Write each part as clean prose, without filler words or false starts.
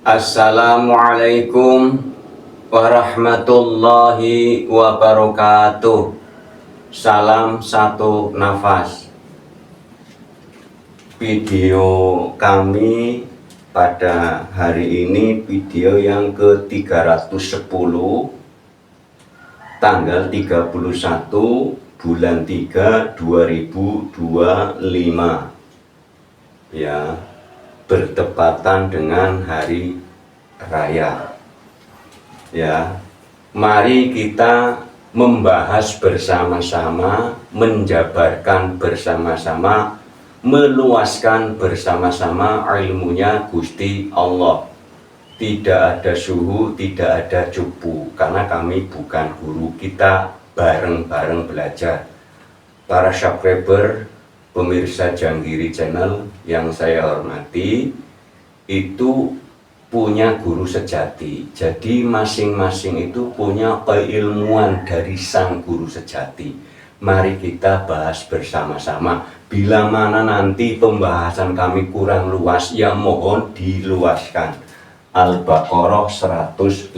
Assalamualaikum warahmatullahi wabarakatuh. Salam satu nafas. Video kami pada hari ini video yang ke-310, tanggal 31 bulan 3 2025, ya, bertepatan dengan hari raya. Ya, mari kita membahas bersama-sama, menjabarkan bersama-sama, meluaskan bersama-sama ilmunya Gusti Allah. Tidak ada suhu, tidak ada cupu, karena kami bukan guru, kita bareng-bareng belajar. Para subscriber, pemirsa Janggiri Channel yang saya hormati, itu punya guru sejati. Jadi masing-masing itu punya keilmuan dari sang guru sejati. Mari kita bahas bersama-sama. Bila mana nanti pembahasan kami kurang luas, ya mohon diluaskan. Al-Baqarah 115,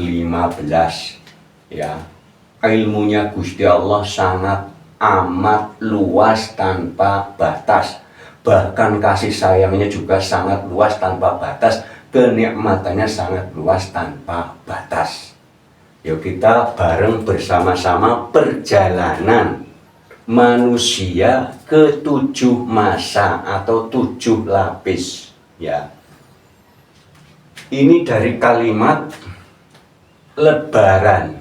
ya. Ilmunya Gusti Allah sangat amat luas tanpa batas, bahkan kasih sayangnya juga sangat luas tanpa batas, kenikmatannya sangat luas tanpa batas. Yuk kita bareng bersama-sama perjalanan manusia ke 7 masa atau 7 lapis, ya. Ini dari kalimat lebaran.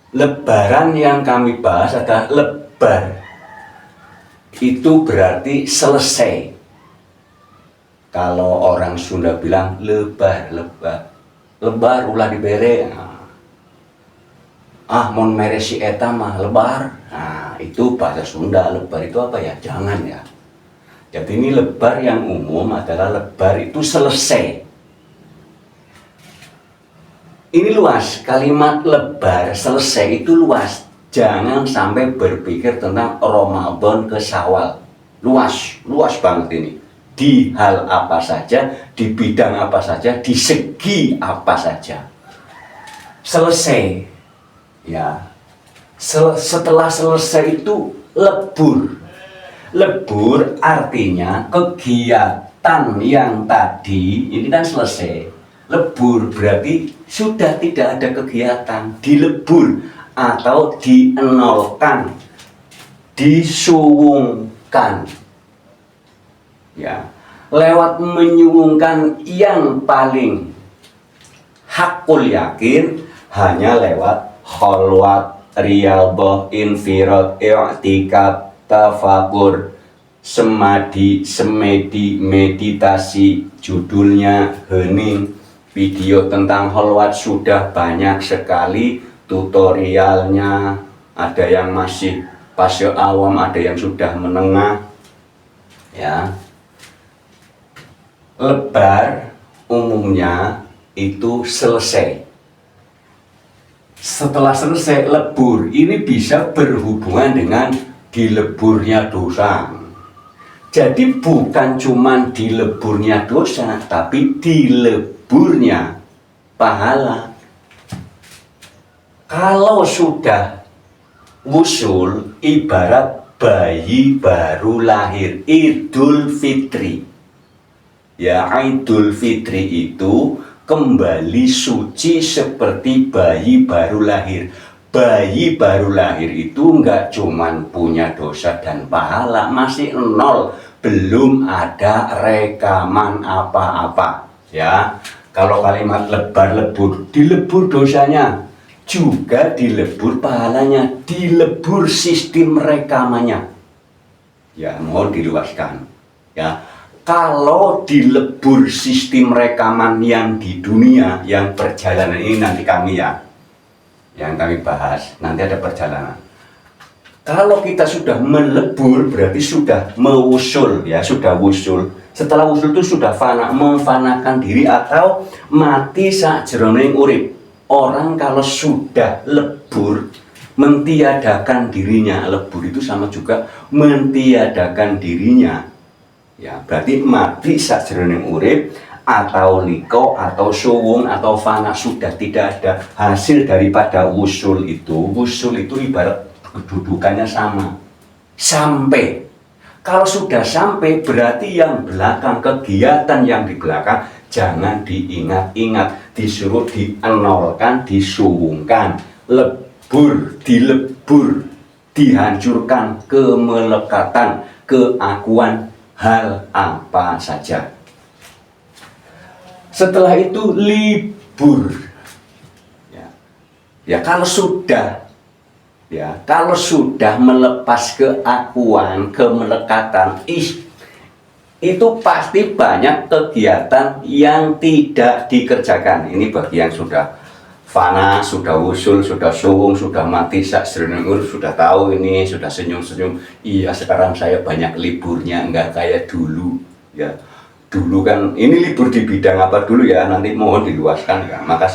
Lebaran yang kami bahas adalah lebar. Itu berarti selesai. Kalau orang Sunda bilang lebar, lebar ulah dibere. Mon meresi eta mah lebar. Nah, itu bahasa Sunda. Lebar itu apa ya? Jangan ya. Jadi ini lebar yang umum adalah lebar itu selesai. Ini luas, kalimat lebar selesai itu luas. Jangan sampai berpikir tentang Ramadan ke Syawal. Luas banget ini. Di hal apa saja, di bidang apa saja, di segi apa saja. Selesai. Ya. Setelah selesai itu lebur. Lebur artinya kegiatan yang tadi ini kan selesai. Lebur berarti sudah tidak ada kegiatan, dilebur atau dienolkan, disuwungkan, ya, lewat menyuwungkan yang paling hakul yakin hanya lewat kholwat, riyadhah, infirad, i'tikaf, tafakur, semadi, semedi, meditasi, judulnya hening. Video tentang kholwat sudah banyak sekali, tutorialnya, ada yang masih fase awam, ada yang sudah menengah, ya. Lebar umumnya itu selesai. Setelah selesai lebur, ini bisa berhubungan dengan dileburnya dosa. Jadi bukan cuma dileburnya dosa, tapi dileburnya pahala. Kalau sudah wusul, ibarat bayi baru lahir, Idul Fitri. Ya, Idul Fitri itu kembali suci seperti bayi baru lahir. Bayi baru lahir itu enggak cuman punya dosa dan pahala, masih nol, belum ada rekaman apa-apa, ya. Kalau kalimat lebar, lebur, dilebur dosanya, juga dilebur pahalanya, dilebur sistem rekamannya. Ya, mohon diluaskan, ya. Kalau dilebur sistem rekaman yang di dunia, yang perjalanan ini nanti kami yang kami bahas, nanti ada perjalanan. Kalau kita sudah melebur berarti sudah mewusul, ya, sudah wusul. Setelah wusul itu sudah fana, memfanakan diri atau mati sakjroning urip. Orang kalau sudah lebur, mentiadakan dirinya, lebur itu sama juga mentiadakan dirinya. Ya, berarti mati sakjroning urip atau liko atau suwung atau fana, sudah tidak ada hasil daripada wusul itu ibarat kedudukannya sama, sampai. Kalau sudah sampai berarti yang belakang, kegiatan yang di belakang jangan diingat-ingat, disuruh dienolkan, disuwungkan, dilebur, dihancurkan kemelekatan, keakuan hal apa saja. Setelah itu libur. Ya kalau sudah melepas keakuan, kemelekatan, itu pasti banyak kegiatan yang tidak dikerjakan. Ini bagi yang sudah fana, sudah usul, sudah suwung, sudah mati sakjroning sudah tahu ini, sudah senyum-senyum. Iya, sekarang saya banyak liburnya, enggak kayak dulu. Ya, dulu kan ini libur di bidang apa dulu ya? Nanti mohon diluaskan ya. Maka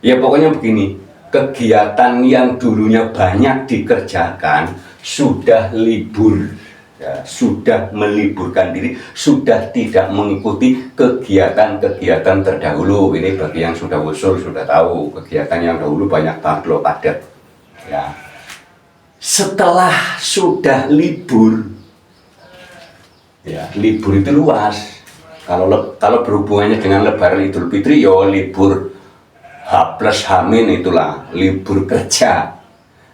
ya pokoknya begini, kegiatan yang dulunya banyak dikerjakan sudah libur. Ya, sudah meliburkan diri, sudah tidak mengikuti kegiatan-kegiatan terdahulu. Ini bagi yang sudah usul, sudah tahu kegiatan yang dahulu banyak banget loh, padat. Ya. Setelah sudah libur, ya libur itu luas. Kalau berhubungannya dengan Lebaran Idul Fitri, ya libur H+H- itulah libur kerja.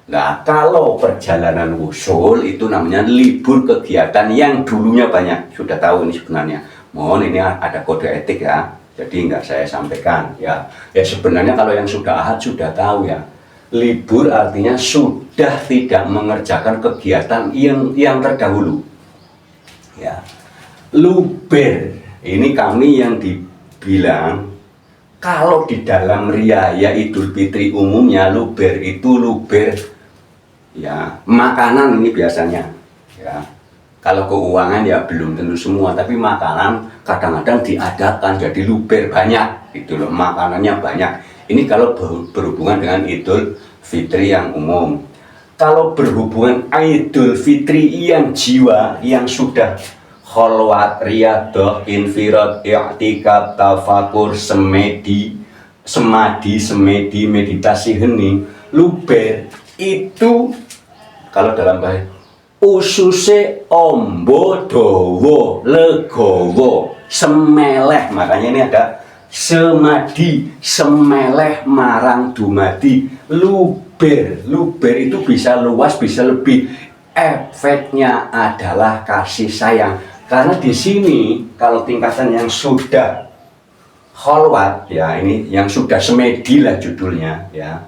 Nah, kalau perjalanan wusul itu namanya libur kegiatan yang dulunya banyak. Sudah tahu ini sebenarnya. Mohon ini ada kode etik ya. Jadi nggak saya sampaikan ya. Ya sebenarnya kalau yang sudah ahad sudah tahu ya. Libur artinya sudah tidak mengerjakan kegiatan yang terdahulu. Ya. Luber. Ini kami yang dibilang kalau di dalam riaya Idul Fitri umumnya luber itu luber ya makanan ini biasanya ya. Kalau keuangan ya belum tentu semua, tapi makanan kadang-kadang diadakan jadi luber banyak gitu loh, makanannya banyak. Ini kalau berhubungan dengan Idul Fitri yang umum. Kalau berhubungan Idul Fitri yang jiwa yang sudah kholwat, riyadah, infirad, i'tikaf, tafakur, semedi, meditasi, hening, luber itu kalau dalam bahasa ususe ombo dowo legowo semeleh, makanya ini ada semadi, semeleh marang dumadi. Luber itu bisa luas, bisa lebih. Efeknya adalah kasih sayang. Karena di sini kalau tingkatan yang sudah kholwat ya, ini yang sudah semedi lah judulnya ya.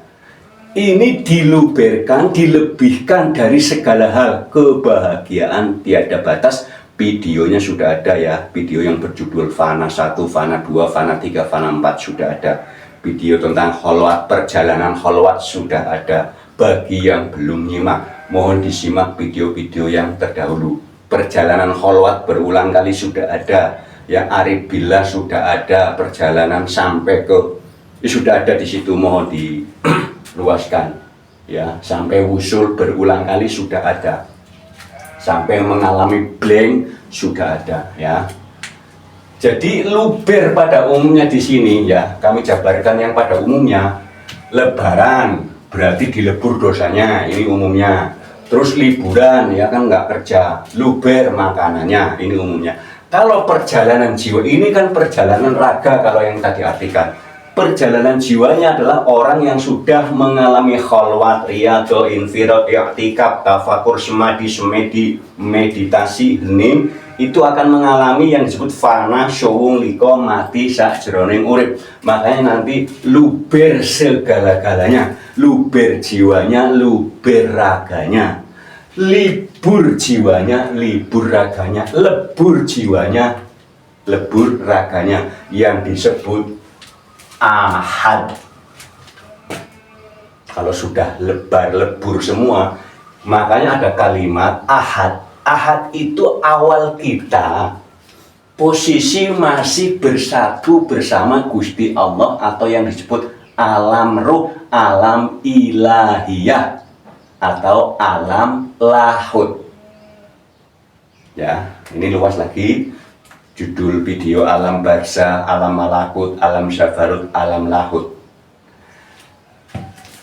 Ini diluberkan, dilebihkan dari segala hal, kebahagiaan tiada batas. Videonya sudah ada ya, video yang berjudul Fana 1, Fana 2, Fana 3, Fana 4 sudah ada. Video tentang kholwat, perjalanan kholwat sudah ada. Bagi yang belum nyimak, mohon disimak video-video yang terdahulu. Perjalanan kholwat berulang kali sudah ada. Yang Arif Billah sudah ada, perjalanan sampai ke sudah ada di situ, mohon diluaskan ya. Sampai wusul berulang kali sudah ada. Sampai mengalami blank sudah ada ya. Jadi luber pada umumnya di sini ya, kami jabarkan yang pada umumnya. Lebaran berarti dilebur dosanya, ini umumnya. Terus liburan ya kan nggak kerja, luber makanannya, ini umumnya. Kalau perjalanan jiwa ini kan perjalanan raga, kalau yang tadi artikan. Perjalanan jiwanya adalah orang yang sudah mengalami kholwat, riyadah, infirad, i'tikaf, tafakur, semadi, meditasi, hening. Itu akan mengalami yang disebut fana, syuwung, liko, mati, sakjroning urip. Makanya nanti luber segala-galanya, luber jiwanya, luber raganya, libur jiwanya, libur raganya, lebur jiwanya, lebur raganya, yang disebut ahad. Kalau sudah lebur semua, makanya ada kalimat ahad. Ahad itu awal kita posisi masih bersatu bersama Gusti Allah, atau yang disebut alam ruh, alam ilahiyah, atau alam lahut. Ya, ini luas lagi. Judul video alam barzah, alam malakut, alam syabarut, alam lahut.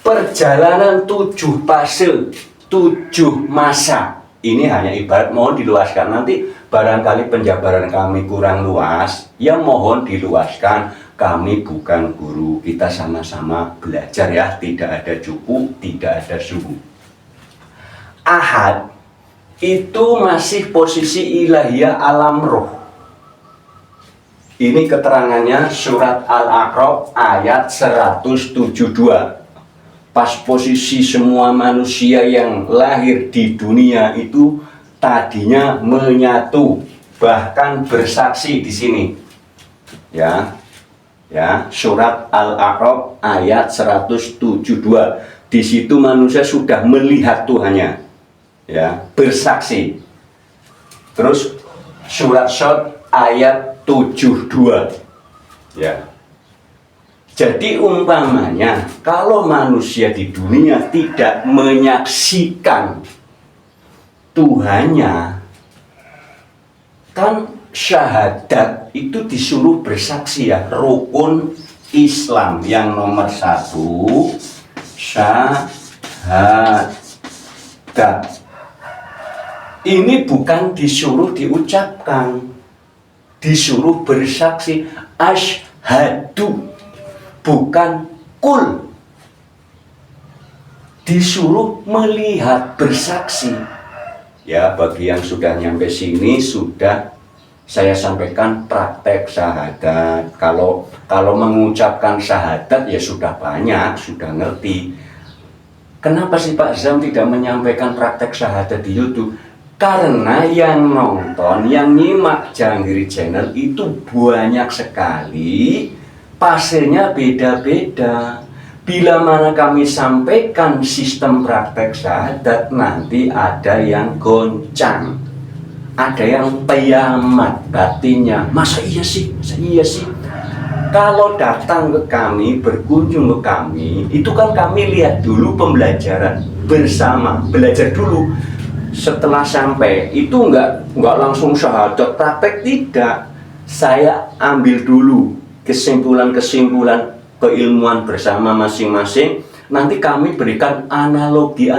Perjalanan 7 fase, 7 masa. Ini hanya ibarat, mohon diluaskan. Nanti barangkali penjabaran kami kurang luas, ya mohon diluaskan. Kami bukan guru, kita sama-sama belajar ya. Tidak ada cupu, tidak ada suhu. Ahad itu masih posisi ilahiyah alam roh. Ini keterangannya surat Al-A'raf ayat 172. Pas posisi semua manusia yang lahir di dunia itu tadinya menyatu, bahkan bersaksi di sini. Ya. Surat Al-A'raf ayat 172. Di situ manusia sudah melihat Tuhannya. Ya, bersaksi. Terus surat Shad ayat 72. Ya. Jadi umpamanya kalau manusia di dunia tidak menyaksikan Tuhannya, kan syahadat itu disuruh bersaksi ya. Rukun Islam yang nomor 1 syahadat. Ini bukan disuruh diucapkan, disuruh bersaksi. Asyhadu, bukan kul. Disuruh melihat, bersaksi. Ya, bagi yang sudah nyampe sini sudah saya sampaikan praktek syahadat. Kalau mengucapkan syahadat ya sudah banyak, sudah ngerti. Kenapa sih Pak Zam tidak menyampaikan praktek syahadat di YouTube? Karena yang nonton, yang nyimak Janggiri Channel itu banyak sekali, fasenya beda-beda. Bila mana kami sampaikan sistem praktek syahadat, nanti ada yang goncang, ada yang kiamat batinnya. Masa iya sih? Kalau datang ke kami, berkunjung ke kami, itu kan kami lihat dulu pembelajaran bersama, belajar dulu. Setelah sampai itu nggak langsung syahadat praktek, tidak. Saya ambil dulu kesimpulan keilmuan bersama masing-masing. Nanti kami berikan analogi.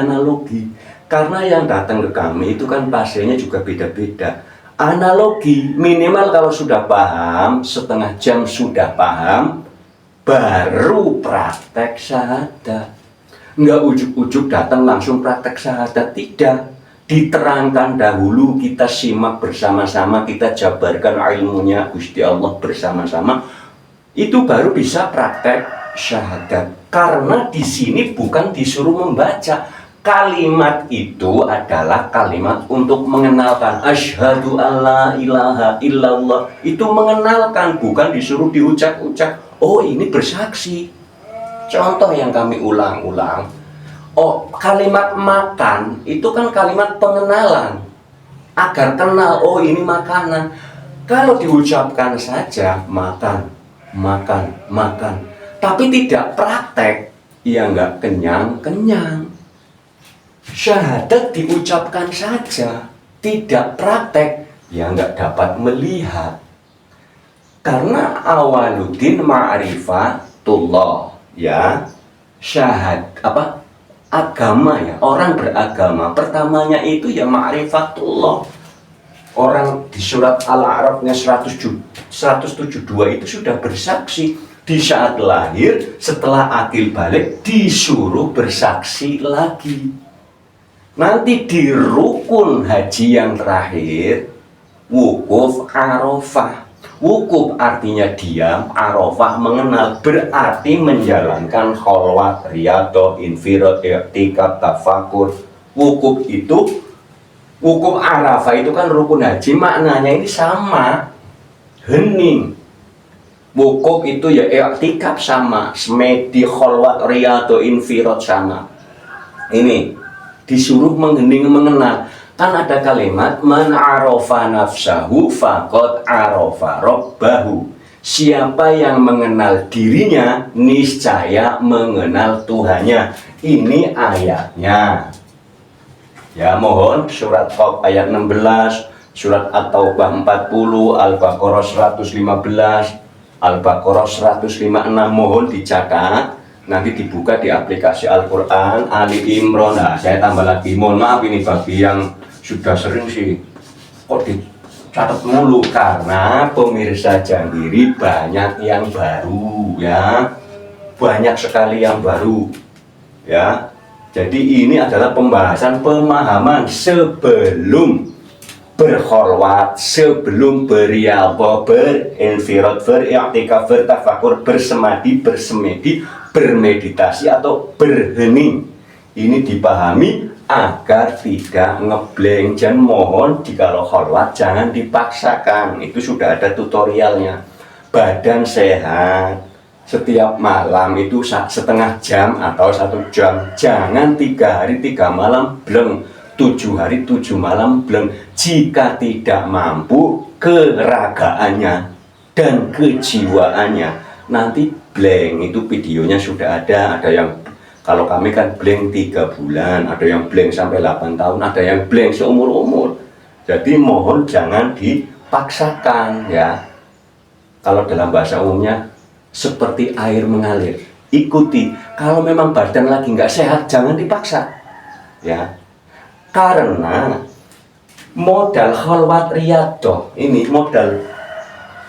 Karena yang datang ke kami itu kan pasiennya juga beda-beda. Analogi minimal kalau sudah paham, setengah jam sudah paham, baru praktek syahadat. Nggak ujuk-ujuk datang langsung praktek syahadat, tidak. Diterangkan dahulu, kita simak bersama-sama, kita jabarkan ilmunya Gusti Allah bersama-sama, itu baru bisa praktek syahadat. Karena di sini bukan disuruh membaca. Kalimat itu adalah kalimat untuk mengenalkan. Asyhadu alla ilaha illallah. Itu mengenalkan, bukan disuruh diucap-ucap. Oh, ini bersaksi. Contoh yang kami ulang-ulang. Oh, kalimat makan itu kan kalimat pengenalan, agar kenal, oh ini makanan. Kalau diucapkan saja makan, tapi tidak praktek, ya nggak kenyang. Syahadat diucapkan saja, tidak praktek, ya nggak dapat melihat. Karena awaluddin ma'rifatullah, ya agama ya, orang beragama pertamanya itu ya ma'rifatullah. Orang di surat Al-A'rafnya 172 itu sudah bersaksi. Di saat lahir, setelah akil balik, disuruh bersaksi lagi. Nanti di rukun haji yang terakhir, wukuf Arafah. Wukuf artinya diam, Arafah mengenal, berarti menjalankan kholwat, riyadhah, infirad, i'tikaf, tafakur. Wukuf Arafah itu kan rukun haji, maknanya ini sama, hening. Wukuf itu ya i'tikaf sama, semedi, kholwat, riyadhah, infirad sama. Ini disuruh menghening, mengenal. Kan ada kalimat man arafa nafsahu faqad arafa rabbahu. Siapa yang mengenal dirinya niscaya mengenal Tuhannya. Ini ayatnya. Ya, mohon surat Qaf ayat 16, Surat At-Taubah 40, Al-Baqarah 115, Al-Baqarah 156. Mohon dicatat, nanti dibuka di aplikasi Al-Quran, Ali Imran. Nah, saya tambah lagi, mohon maaf ini bagi yang sudah sering sih kok dicatat mulu, karena pemirsa Janggiri banyak yang baru ya, banyak sekali yang baru ya. Jadi ini adalah pembahasan pemahaman sebelum berkholwat, sebelum berialba, berinfirad, beriktikaf, bertafakur, bersemadi, bersemedi, bermeditasi atau berhening. Ini dipahami agar tidak ngeblank. Dan mohon jikalau kholwat jangan dipaksakan, itu sudah ada tutorialnya. Badan sehat, setiap malam itu setengah jam atau 1 jam, jangan 3 hari 3 malam bleng, 7 hari 7 malam bleng. Jika tidak mampu, keragaannya dan kejiwaannya nanti blank. Itu videonya sudah ada yang, kalau kami kan blank 3 bulan, ada yang blank sampai 8 tahun, ada yang blank seumur-umur. Jadi mohon jangan dipaksakan ya. Kalau dalam bahasa umumnya seperti air mengalir, ikuti. Kalau memang badan lagi nggak sehat, jangan dipaksa ya. Karena modal kholwat riyadhah ini, modal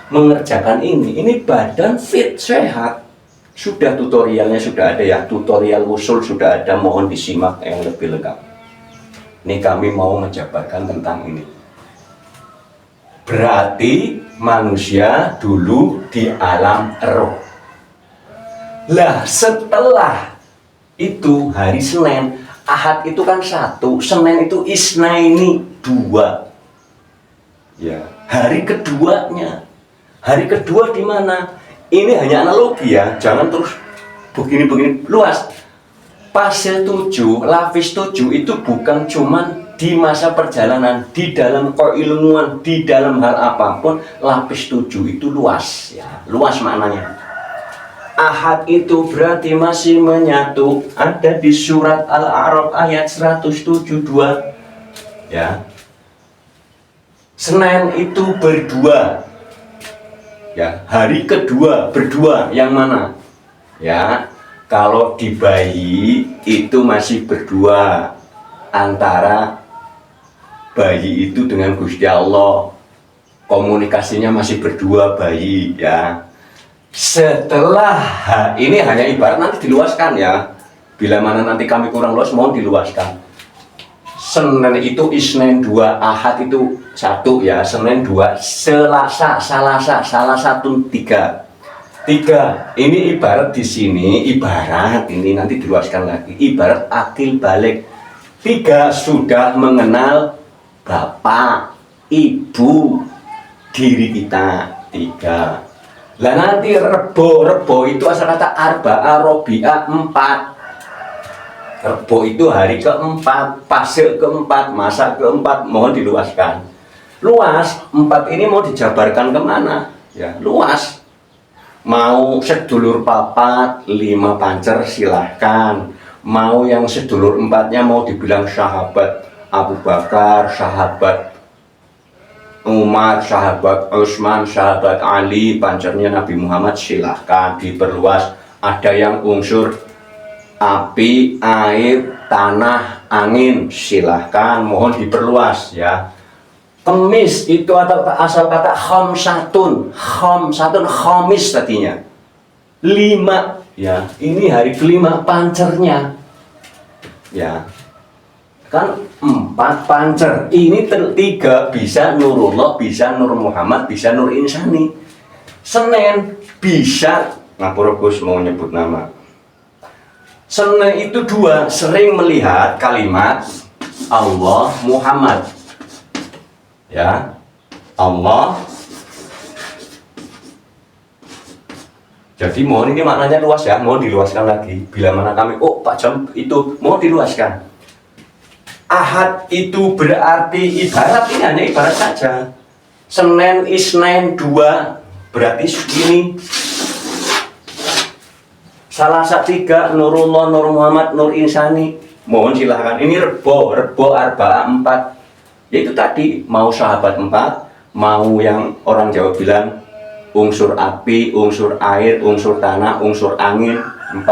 mengerjakan ini badan fit sehat. Sudah tutorialnya sudah ada ya, tutorial usul sudah ada, mohon disimak yang lebih lengkap. Ini kami mau menjabarkan tentang ini. Berarti manusia dulu di alam roh. Lah setelah itu hari Senin, Ahad itu kan 1, Senin itu Isnaini 2. Ya, hari keduanya. Hari kedua di mana? Ini hanya analogi ya, jangan terus begini-begini luas. Fase 7, lapis 7 itu bukan cuman di masa perjalanan, di dalam keilmuan, di dalam hal apapun, lapis 7 itu luas ya, luas maknanya. Ahad itu berarti masih menyatu, ada di surat Al-A'raf ayat 172 ya. Senin itu berdua ya, hari kedua berdua yang mana ya. Kalau di bayi itu masih berdua, antara bayi itu dengan Gusti Allah, komunikasinya masih berdua bayi ya. Setelah ini hanya ibarat, nanti diluaskan ya, bila mana nanti kami kurang luas mohon diluaskan. Senin itu Isnin 2, Ahad itu 1 ya, Senin 2, Selasa salah 1 3. Ini ibarat di sini, ibarat ini nanti diluaskan lagi, ibarat akil balik. 3 sudah mengenal bapak, ibu, diri kita 3. Lah nanti rebo itu asal kata arba'a robi'a 4. Rebo itu hari keempat, fase keempat, masa keempat, mohon diluaskan. Luas 4 ini mau dijabarkan kemana ya, luas. Mau sedulur papat 5 pancer silahkan. Mau yang sedulur 4-nya mau dibilang sahabat Abu Bakar, sahabat Umar, sahabat Utsman, sahabat Ali, pancernya Nabi Muhammad, silahkan diperluas. Ada yang unsur api, air, tanah, angin, silahkan, mohon diperluas ya. Kemis itu asal kata khamsatun, khamis tadinya 5 ya, ini hari kelima pancernya ya. Kan 4 pancer, ini 3 bisa Nurullah, bisa Nur Muhammad, bisa Nur Insani. Senin bisa ngapura Gus mau nyebut nama. Senin itu 2, sering melihat kalimat Allah Muhammad ya, Allah. Jadi mohon ini maknanya luas ya, mohon diluaskan lagi. Bila mana kami, oh Pak Jam itu mohon diluaskan. Ahad itu berarti ibarat, ini hanya ibarat saja. Senin Isnin 2 berarti ini. Selasa 3 Nurullah, Nur Muhammad, Nur Insani, mohon silahkan. Ini rebo arba'a 4 Yaitu tadi, mau sahabat 4, mau yang orang Jawa bilang unsur api, unsur air, unsur tanah, unsur angin 4,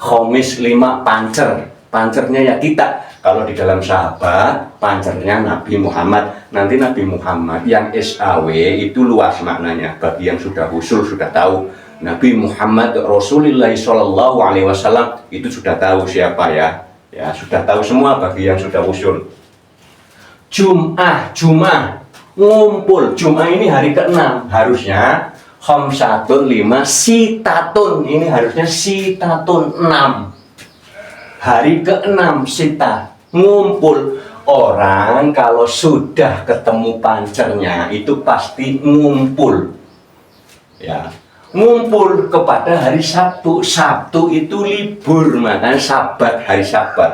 khomis 5, pancer. Pancernya ya kita. Kalau di dalam sahabat, pancernya Nabi Muhammad. Nanti Nabi Muhammad yang SAW itu luas maknanya. Bagi yang sudah usul sudah tahu. Nabi Muhammad Rasulullah Shallallahu Alaihi Wasallam itu sudah tahu siapa ya. Ya sudah tahu semua bagi yang sudah usul. Jum'ah ngumpul. Jum'ah ini hari ke-6. Harusnya khamsatun 5 sitatun. Ini harusnya sitatun 6. Hari ke-6 sita ngumpul. Orang kalau sudah ketemu pancernya itu pasti ngumpul. Ya, ngumpul kepada hari Sabtu. Sabtu itu libur, makanya Sabat, hari Sabat.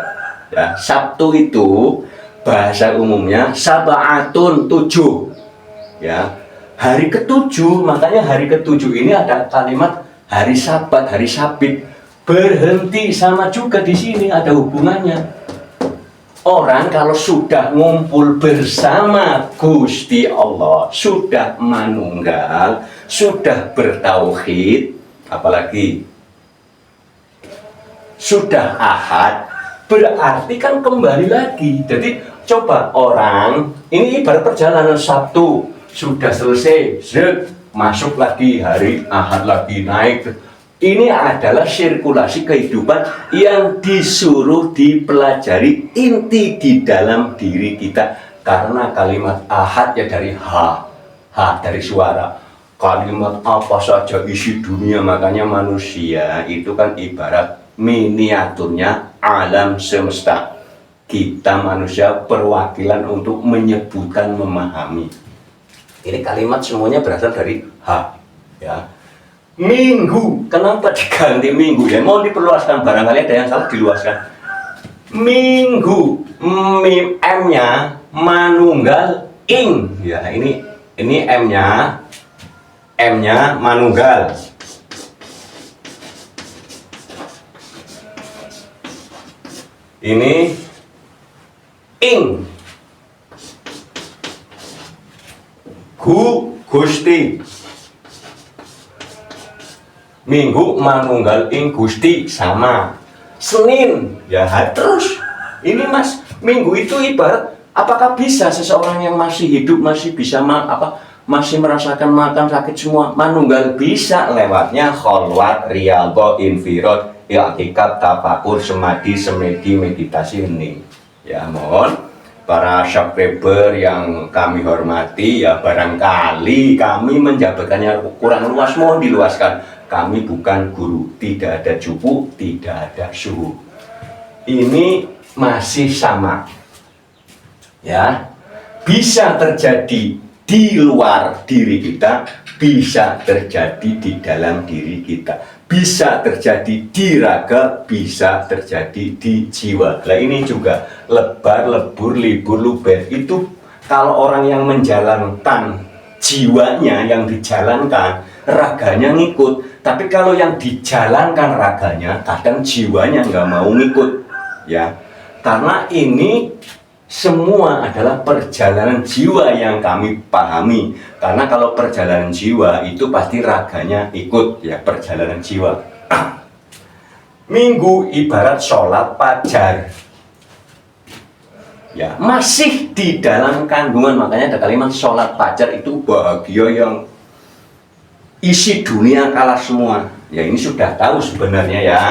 Ya, Sabtu itu bahasa umumnya sab'atun 7. Ya, hari ke-7, makanya hari ke-7 ini ada kalimat hari Sabat, hari Sabit. Berhenti sama juga di sini ada hubungannya. Orang kalau sudah ngumpul bersama Gusti Allah, sudah manunggal, sudah bertauhid, apalagi sudah ahad, berarti kan kembali lagi. Jadi coba orang, ini ibarat perjalanan Sabtu, sudah selesai, masuk lagi hari ahad lagi naik. Ini adalah sirkulasi kehidupan yang disuruh dipelajari inti di dalam diri kita. Karena kalimat ahad ya dari ha dari suara. Kalimat apa saja isi dunia, makanya manusia itu kan ibarat miniaturnya alam semesta. Kita manusia perwakilan untuk menyebutkan, memahami. Ini kalimat semuanya berasal dari ha, ya. Minggu, kenapa diganti minggu? Ya mohon diperluaskan, barangkali ada yang salah diluaskan. Minggu, M-nya manunggal ing. Ya, ini M-nya manunggal. Ini ing. Gusti. Minggu manunggal ing Gusti sama. Senin ya terus. Ini Mas, minggu itu ibarat apakah bisa seseorang yang masih hidup masih bisa masih merasakan makan sakit semua? Manunggal bisa, lewatnya kholwat, riyadhah, infirad, i'tikaf, tafakur, semadi, semedi, meditasi ini. Ya mohon para subscriber yang kami hormati, ya barangkali kami menjabarkannya kurang luas, mohon diluaskan. Kami bukan guru, tidak ada cupu, tidak ada suhu. Ini masih sama. Ya, bisa terjadi di luar diri kita, bisa terjadi di dalam diri kita, bisa terjadi di raga, bisa terjadi di jiwa. Nah ini juga lebar, lebur, libur, luber. Itu kalau orang yang menjalankan jiwanya, yang dijalankan, raganya ngikut. Tapi kalau yang dijalankan raganya, kadang jiwanya nggak mau ngikut, ya. Karena ini semua adalah perjalanan jiwa yang kami pahami. Karena kalau perjalanan jiwa itu pasti raganya ikut, ya, perjalanan jiwa. Minggu ibarat sholat fajar. Ya, masih di dalam kandungan, makanya ada kalimat sholat fajar itu bahagia yang isi dunia kalah semua. Ya ini sudah tahu sebenarnya ya.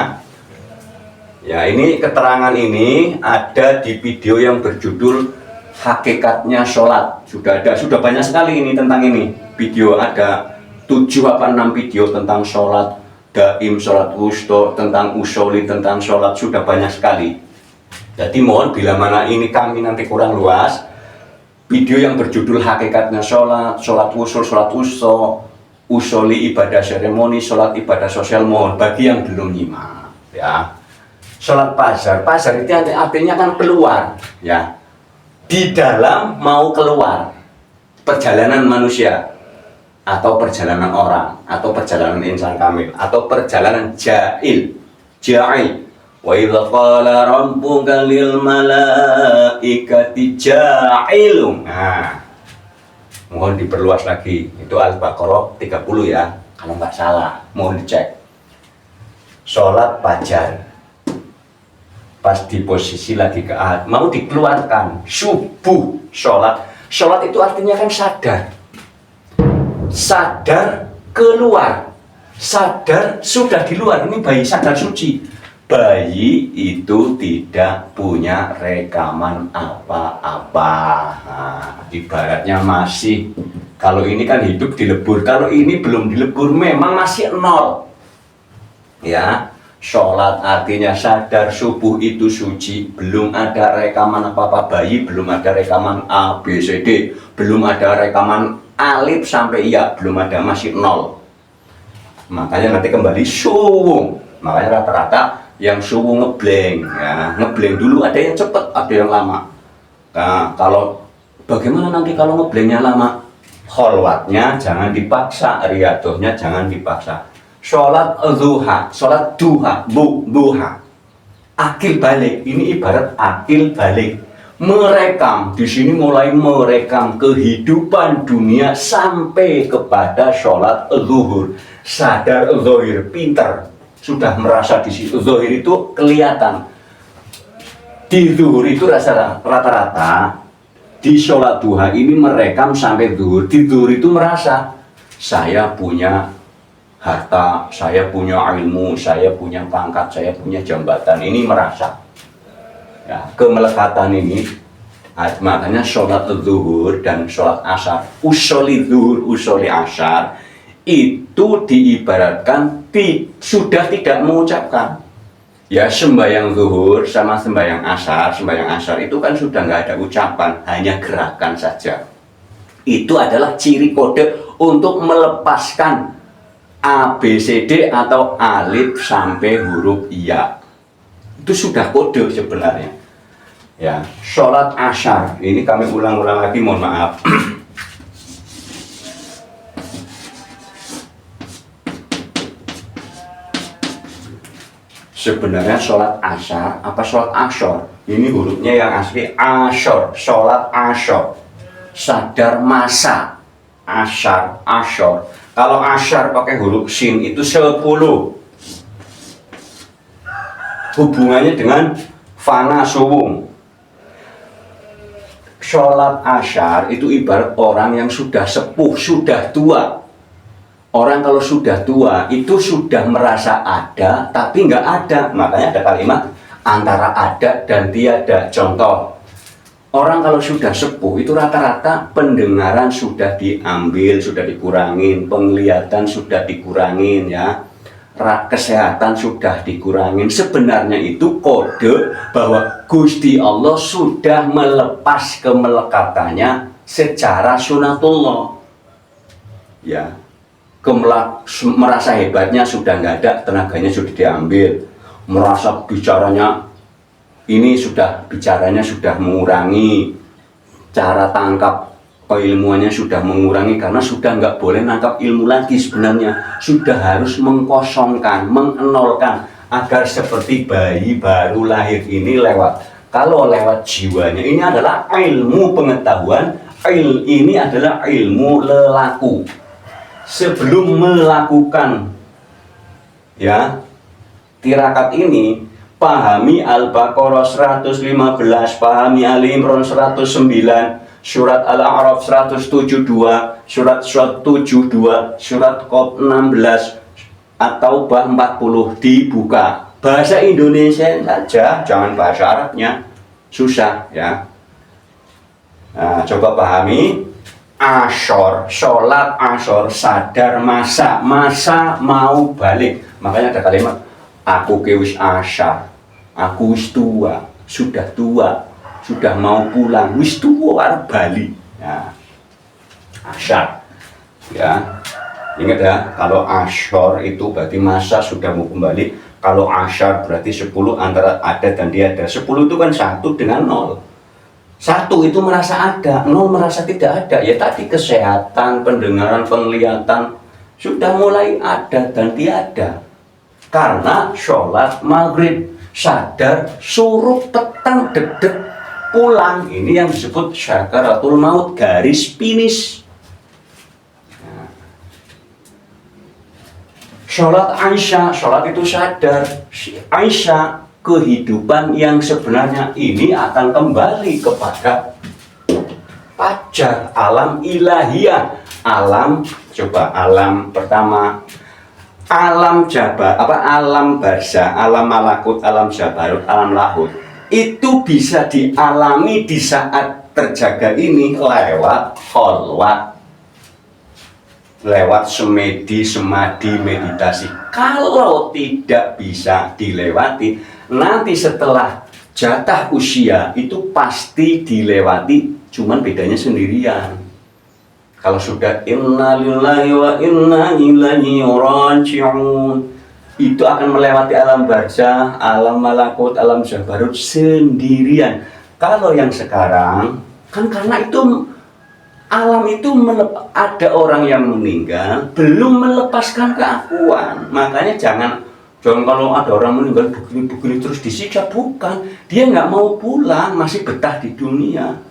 Ya ini keterangan ini ada di video yang berjudul Hakikatnya Sholat. Sudah banyak sekali ini tentang ini. Video ada 7 apa 6 video tentang sholat daim, sholat wusta, tentang usoli, tentang sholat, sudah banyak sekali. Jadi mohon bila mana ini kami nanti kurang luas, video yang berjudul Hakikatnya Sholat, sholat usul, sholat wusta, usoli ibadah seremoni, sholat ibadah sosial, mohon bagi yang belum nyimak, ya. Sholat pasar itu artinya kan keluar, ya. Di dalam mau keluar, perjalanan manusia, atau perjalanan orang, atau perjalanan insan kamil, atau perjalanan jahil. Wa idza qala rabbuka lil malaikati ja'ilun. Nah, mohon diperluas lagi. Itu Al-Baqarah 30 ya. Kalau nggak salah, mohon dicek. Sholat fajar. Pas di posisi lagi mau dikeluarkan. Subuh sholat. Sholat itu artinya kan sadar. Sadar keluar. Sadar sudah di luar. Ini bayi sadar suci. Bayi itu tidak punya rekaman apa-apa. Nah, ibaratnya masih, kalau ini kan hidup dilebur, kalau ini belum dilebur, memang masih nol. Ya, sholat artinya sadar, subuh itu suci, belum ada rekaman apa-apa. Bayi belum ada rekaman A, B, C, D, belum ada rekaman alif sampai ya, belum ada, masih nol. Makanya nanti kembali suwung. Makanya rata-rata yang subuh ngeblank, ya, ngeblank dulu, ada yang cepat, ada yang lama. Nah, kalau bagaimana nanti kalau ngeblanknya lama? Kholwatnya jangan dipaksa, riadohnya jangan dipaksa. Sholat duha, sholat duha, akil balik, ini ibarat akil balik, merekam. Di sini mulai merekam kehidupan dunia sampai kepada sholat zuhur, sadar zohir, pinter. Sudah merasa di situ, zuhur itu kelihatan. Di zuhur itu rata-rata di sholat duha ini merekam sampai zuhur. Di zuhur itu merasa saya punya harta, saya punya ilmu, saya punya pangkat, saya punya jabatan. Ini merasa. Ya, kemelekatan ini, makanya sholat zuhur dan sholat asar, usoli zuhur, usoli asar, itu diibaratkan sudah tidak mengucapkan. Ya, sembahyang zuhur sama sembahyang asar itu kan sudah nggak ada ucapan, hanya gerakan saja. Itu adalah ciri kode untuk melepaskan A, B, C, D atau alif sampai huruf ya. Itu sudah kode sebenarnya. Ya, sholat asar ini kami ulang-ulang lagi, mohon maaf. Sebenarnya sholat asar apa sholat asyor? Ini hurufnya yang asli asyor, sholat asyor. Sadar masa, asar, asyor. Kalau asyar pakai huruf sin itu 10. Hubungannya dengan fana suwung. Sholat asyar itu ibarat orang yang sudah sepuh, sudah tua. Orang kalau sudah tua itu sudah merasa ada tapi nggak ada. Makanya ada kalimat antara ada dan tiada. Contoh, orang kalau sudah sepuh itu rata-rata pendengaran sudah diambil, sudah dikurangin, penglihatan sudah dikurangin, ya, kesehatan sudah dikurangin. Sebenarnya itu kode bahwa Gusti Allah sudah melepas kemelekatannya secara sunatullah. Ya, merasa hebatnya sudah nggak ada, tenaganya sudah diambil, merasa bicaranya bicaranya sudah mengurangi, cara tangkap keilmuannya sudah mengurangi karena sudah nggak boleh nangkap ilmu lagi. Sebenarnya sudah harus mengkosongkan, mengenolkan agar seperti bayi baru lahir ini lewat. Kalau lewat jiwanya, ini adalah ilmu pengetahuan, ini adalah ilmu lelaku. Sebelum melakukan, ya, tirakat ini, pahami Al-Baqarah 115, pahami Ali Imran 109, surat Al-A'raf 172, surat 72, surat Qaf 16, atau bah 40 dibuka. Bahasa Indonesia saja, jangan bahasa Arabnya, susah, ya. Nah, coba pahami. Asyor, sholat asyor, sadar masa mau balik. Makanya ada kalimat aku kewis asyar, aku wis tua, sudah mau pulang, wis tua arep bali. Ya, asyar, ya, ingat ya, kalau asyor itu berarti masa sudah mau kembali. Kalau asyar berarti 10, antara ada dan tiada. 10 itu kan 1 dengan 0. 1 itu merasa ada, 0 merasa tidak ada. Ya tadi kesehatan, pendengaran, penglihatan sudah mulai ada dan tiada. Karena sholat maghrib, sadar, suruh petang dedek pulang. Ini yang disebut syakaratul maut, garis finish. Sholat Aisyah, sholat itu sadar. Aisyah, kehidupan yang sebenarnya ini akan kembali kepada fajar, alam ilahiyah. Alam, coba alam pertama, alam alam barzah, alam malakut, alam jabarut, alam lahut. Itu bisa dialami di saat terjaga ini lewat kholwat, lewat semadi, meditasi. Kalau tidak bisa dilewati, nanti setelah jatah usia itu pasti dilewati, cuman bedanya sendirian. Kalau sudah inna lillahi wa inna ilaihi raji'un, itu akan melewati alam barzah, alam malakut, alam jabarut sendirian. Kalau yang sekarang kan karena itu alam itu ada orang yang meninggal belum melepaskan keakuan. Makanya jangan kalau ada orang meninggal begini terus disiksa, bukan. Dia nggak mau pulang, masih betah di dunia.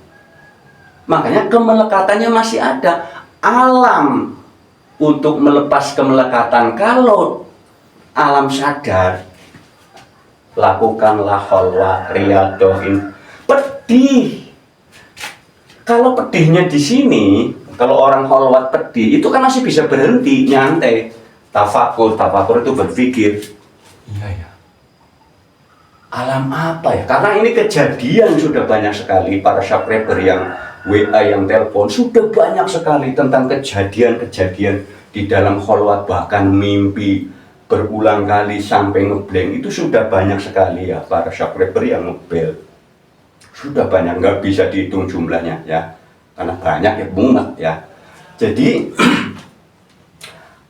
Makanya kemelekatannya masih ada. Alam untuk melepas kemelekatan, kalau alam sadar, lakukanlah kholwat, riyadhah, pedih. Kalau pedihnya di sini, kalau orang kholwat pedih, itu kan masih bisa berhenti, nyantai. Tafakur itu berpikir, iya ya, alam apa ya? Karena ini kejadian sudah banyak sekali, para subscriber yang WA, yang telepon, sudah banyak sekali tentang kejadian-kejadian di dalam kholwat, bahkan mimpi berulang kali sampai ngeblank. Itu sudah banyak sekali ya, para subscriber yang ngebel. Sudah banyak, nggak bisa dihitung jumlahnya ya, karena banyak ya, mumet ya. Jadi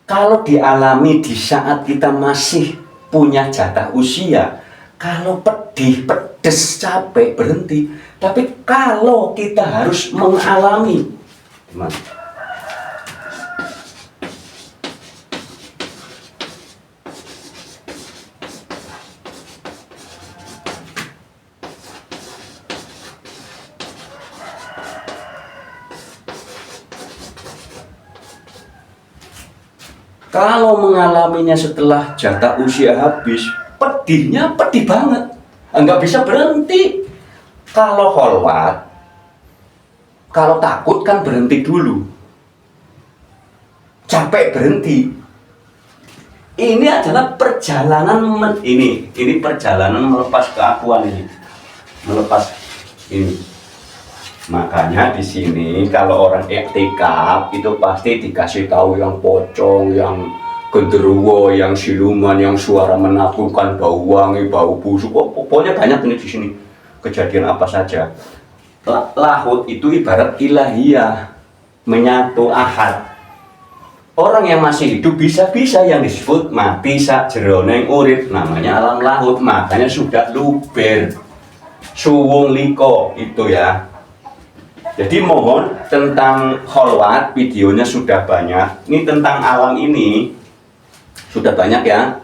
kalau dialami di saat kita masih punya jatah usia, kalau pedih, pedes, capek, berhenti. Tapi kalau kita harus mengalami, gimana? Kalau mengalaminya setelah jatah usia habis, pedihnya pedih banget, nggak bisa berhenti. Kalau kholwat, kalau takut kan berhenti dulu, capek berhenti. Ini adalah perjalanan ini perjalanan melepas keakuan ini, melepas ini. Makanya di sini kalau orang iktikaf itu pasti dikasih tahu yang pocong, yang genderuwo, yang siluman, yang suara menakutkan, bau wangi, bau busuk. Pokoknya banyak ini di sini. Kejadian apa saja. Lahut itu ibarat ilahiyah, menyatu ahad. Orang yang masih hidup bisa-bisa yang disebut mati sak jeroning urip, namanya alam lahut. Makanya sudah luber, suwung liko itu ya. Jadi mohon, tentang kholwat videonya sudah banyak. Ini tentang alam ini sudah banyak ya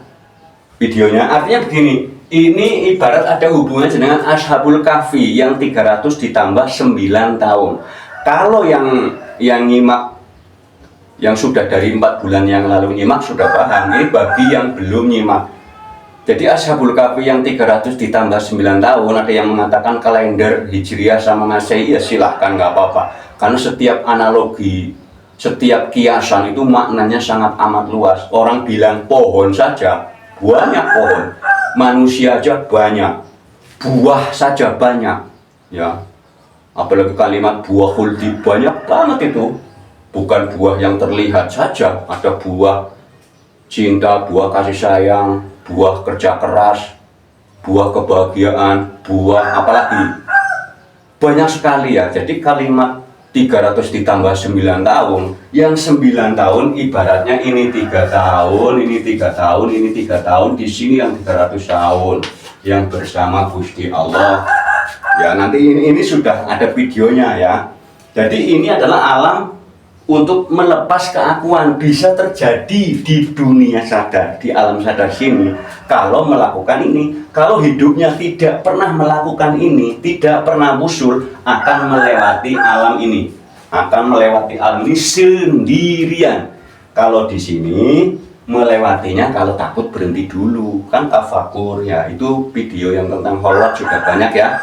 videonya. Artinya begini, ini ibarat ada hubungannya dengan Ashabul Kahfi yang 300 ditambah 9 tahun. Kalau yang nyimak, yang sudah dari 4 bulan yang lalu nyimak sudah paham. Ini bagi yang belum nyimak. Jadi Ashabul Kahfi yang 300 ditambah 9 tahun, ada yang mengatakan kalender Hijriah sama Masehi, ya silahkan, nggak apa-apa. Karena setiap analogi, setiap kiasan itu maknanya sangat amat luas. Orang bilang pohon saja, banyak pohon. Manusia aja banyak, buah saja banyak ya, apalagi kalimat buah khuldi, banyak banget itu. Bukan buah yang terlihat saja, ada buah cinta, buah kasih sayang, buah kerja keras, buah kebahagiaan, buah apalagi banyak sekali ya. Jadi kalimat 300 ditambah 9 tahun, yang 9 tahun ibaratnya ini 3 tahun, ini 3 tahun, ini 3 tahun, di sini yang 300 tahun yang bersama Gusti Allah. Ya nanti ini sudah ada videonya ya. Jadi ini adalah alam untuk melepas keakuan. Bisa terjadi di dunia sadar, di alam sadar sini, kalau melakukan ini. Kalau hidupnya tidak pernah melakukan ini, tidak pernah wusul, akan melewati alam ini, sendirian. Kalau di sini melewatinya kalau takut berhenti dulu, kan tafakur ya. Itu video yang tentang kholwat juga banyak ya,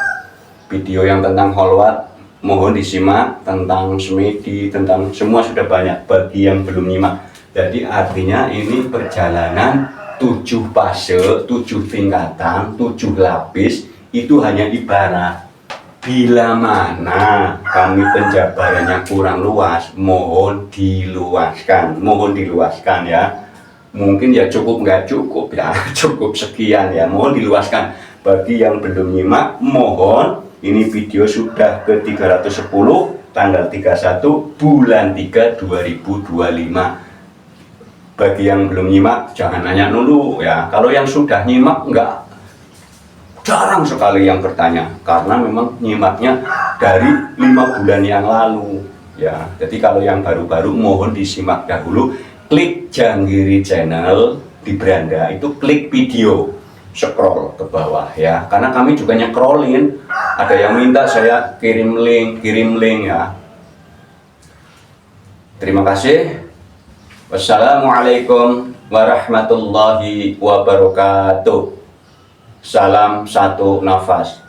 video yang tentang kholwat mohon disimak, tentang semedi, tentang semua sudah banyak bagi yang belum nyimak. Jadi artinya ini perjalanan 7 fase, 7 tingkatan, 7 lapis, itu hanya ibarat. Bila mana kami penjabarannya kurang luas, mohon diluaskan ya. Mungkin ya cukup, nggak cukup ya, cukup sekian ya, mohon diluaskan. Bagi yang belum nyimak, mohon. Ini video sudah ke 310, tanggal 31 bulan 3 2025. Bagi yang belum nyimak jangan nanya dulu ya. Kalau yang sudah nyimak jarang sekali yang bertanya, karena memang nyimaknya dari 5 bulan yang lalu ya. Jadi kalau yang baru-baru mohon disimak dahulu. Klik Janggiri Channel di beranda itu, klik video, scroll ke bawah ya, karena kami juga nyekrolin. Ada yang minta saya kirim link ya. Terima kasih. Wassalamualaikum warahmatullahi wabarakatuh. Salam satu nafas.